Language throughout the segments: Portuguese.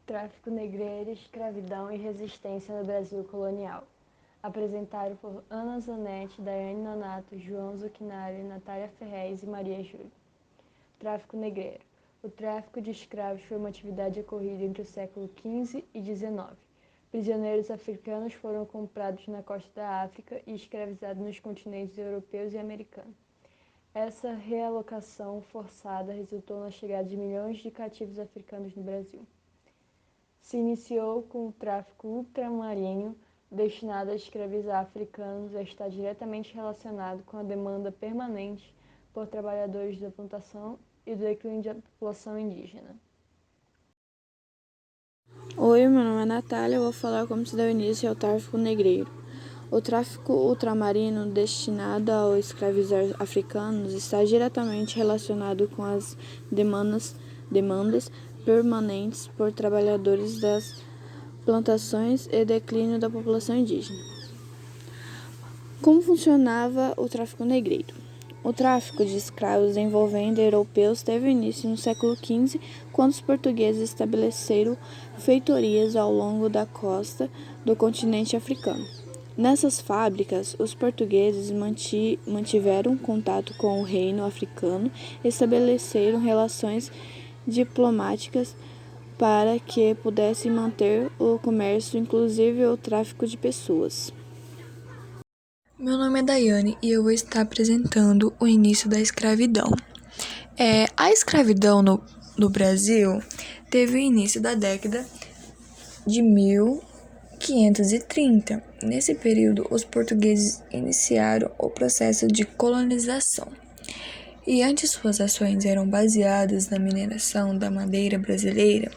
Tráfico negreiro, escravidão e resistência no Brasil colonial. Apresentado por Ana Zanetti, Daiane Nonato, João Zuchinari, Natália Ferrez e Maria Júlia. Tráfico negreiro. O tráfico de escravos foi uma atividade ocorrida entre o século XV e XIX. Prisioneiros africanos foram comprados na costa da África e escravizados nos continentes europeus e americano. Essa realocação forçada resultou na chegada de milhões de cativos africanos no Brasil. Se iniciou com o tráfico ultramarino, destinado a escravizar africanos, está diretamente relacionado com a demanda permanente por trabalhadores da plantação e do declínio da população indígena. Oi, meu nome é Natália, eu vou falar como se deu início ao tráfico negreiro. O tráfico ultramarino destinado a escravizar africanos está diretamente relacionado com as demandas permanentes por trabalhadores das plantações e declínio da população indígena. Como funcionava o tráfico negreiro? O tráfico de escravos envolvendo europeus teve início no século XV, quando os portugueses estabeleceram feitorias ao longo da costa do continente africano. Nessas fábricas, os portugueses mantiveram contato com o reino africano e estabeleceram relações diplomáticas para que pudessem manter o comércio, inclusive o tráfico de pessoas. Meu nome é Daiane e eu vou estar apresentando o início da escravidão. A escravidão no Brasil teve o início da década de 1530. Nesse período, os portugueses iniciaram o processo de colonização. E antes suas ações eram baseadas na mineração da madeira brasileira,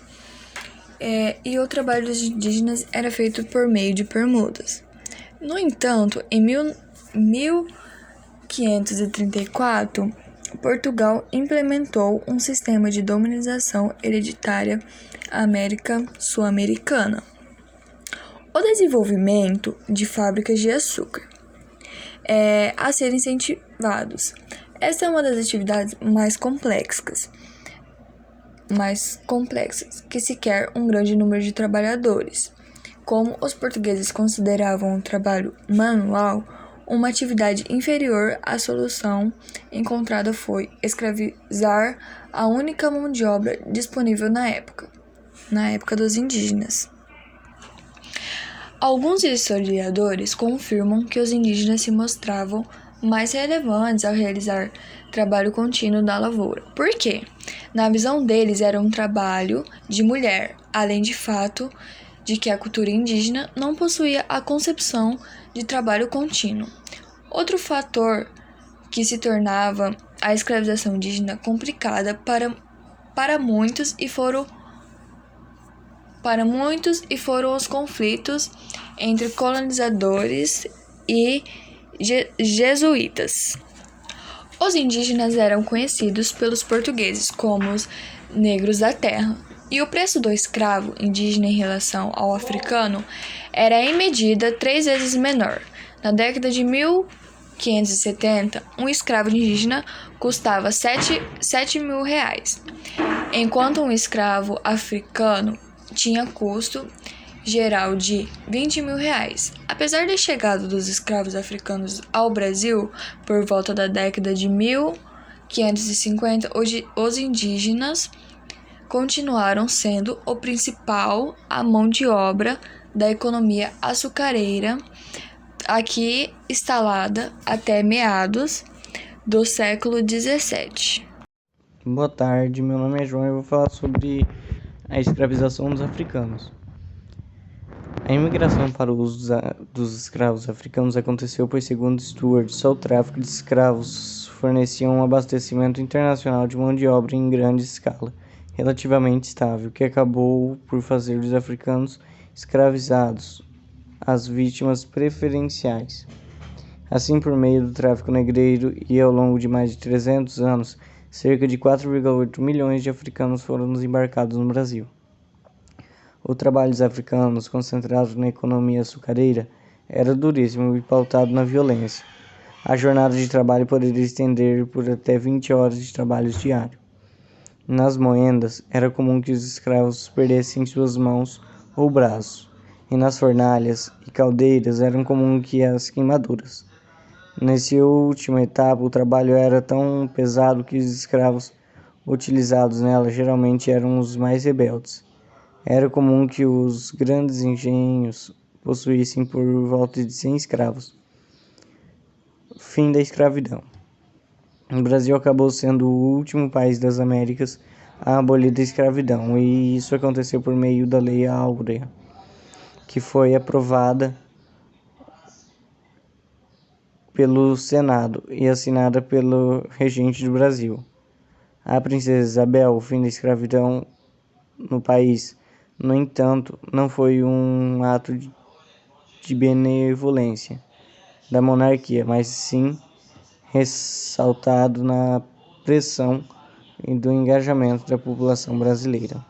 e o trabalho dos indígenas era feito por meio de permutas. No entanto, em 1534, Portugal implementou um sistema de dominização hereditária América Sul-Americana. O desenvolvimento de fábricas de açúcar a serem incentivados. Essa é uma das atividades mais complexas que se quer um grande número de trabalhadores. Como os portugueses consideravam o trabalho manual uma atividade inferior, a solução encontrada foi escravizar a única mão de obra disponível na época dos indígenas. Alguns historiadores confirmam que os indígenas se mostravam mais relevantes ao realizar trabalho contínuo da lavoura. Por quê? Na visão deles era um trabalho de mulher, além de fato de que a cultura indígena não possuía a concepção de trabalho contínuo. Outro fator que se tornava a escravização indígena complicada para muitos e foram os conflitos entre colonizadores e jesuítas. Os indígenas eram conhecidos pelos portugueses como os negros da terra, e o preço do escravo indígena em relação ao africano era em medida 3 vezes menor. Na década de 1570, um escravo indígena custava 7 mil reais, enquanto um escravo africano tinha custo geral de 20 mil reais. Apesar da chegada dos escravos africanos ao Brasil por volta da década de 1550, os indígenas continuaram sendo a principal mão de obra da economia açucareira aqui instalada até meados do século XVII. Boa tarde, meu nome é João e eu vou falar sobre a escravização dos africanos. A imigração para o uso dos escravos africanos aconteceu pois, segundo Stuart, só o tráfico de escravos fornecia um abastecimento internacional de mão de obra em grande escala, relativamente estável, que acabou por fazer dos africanos escravizados as vítimas preferenciais. Assim, por meio do tráfico negreiro e ao longo de mais de 300 anos, cerca de 4,8 milhões de africanos foram desembarcados no Brasil. O trabalho dos africanos, concentrado na economia açucareira, era duríssimo e pautado na violência. A jornada de trabalho poderia estender por até 20 horas de trabalho diário. Nas moendas, era comum que os escravos perdessem suas mãos ou braços, e nas fornalhas e caldeiras eram comum que as queimaduras. Nessa última etapa, o trabalho era tão pesado que os escravos utilizados nela geralmente eram os mais rebeldes. Era comum que os grandes engenhos possuíssem por volta de 100 escravos. Fim da escravidão. O Brasil acabou sendo o último país das Américas a abolir a escravidão, e isso aconteceu por meio da Lei Áurea, que foi aprovada pelo Senado e assinada pelo regente do Brasil, a princesa Isabel. O fim da escravidão no país, no entanto, não foi um ato de benevolência da monarquia, mas sim ressaltado na pressão e do engajamento da população brasileira.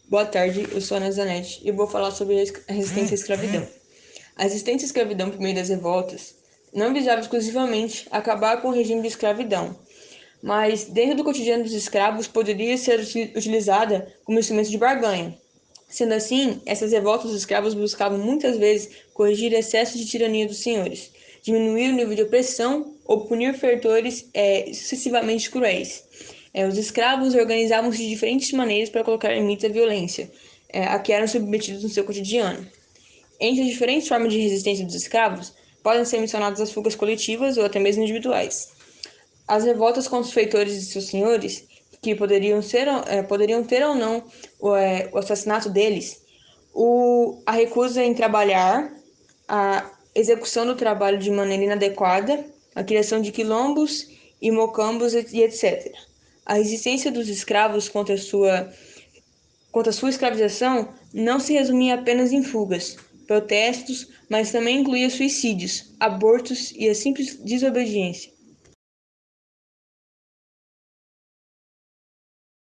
Boa tarde, eu sou a Ana Zanetti e vou falar sobre a resistência à escravidão. A resistência à escravidão por meio das revoltas não visava exclusivamente acabar com o regime de escravidão, mas dentro do cotidiano dos escravos poderia ser utilizada como instrumento de barganha. Sendo assim, essas revoltas dos escravos buscavam muitas vezes corrigir excessos de tirania dos senhores, diminuir o nível de opressão ou punir feitores excessivamente cruéis. Os escravos organizavam-se de diferentes maneiras para colocar limite à violência a que eram submetidos no seu cotidiano. Entre as diferentes formas de resistência dos escravos, podem ser mencionadas as fugas coletivas ou até mesmo individuais. As revoltas contra os feitores e seus senhores, que poderiam ter ou não o assassinato deles, a recusa em trabalhar, a execução do trabalho de maneira inadequada, a criação de quilombos e mocambos e etc. A resistência dos escravos contra a sua escravização não se resumia apenas em fugas, protestos, mas também incluía suicídios, abortos e a simples desobediência.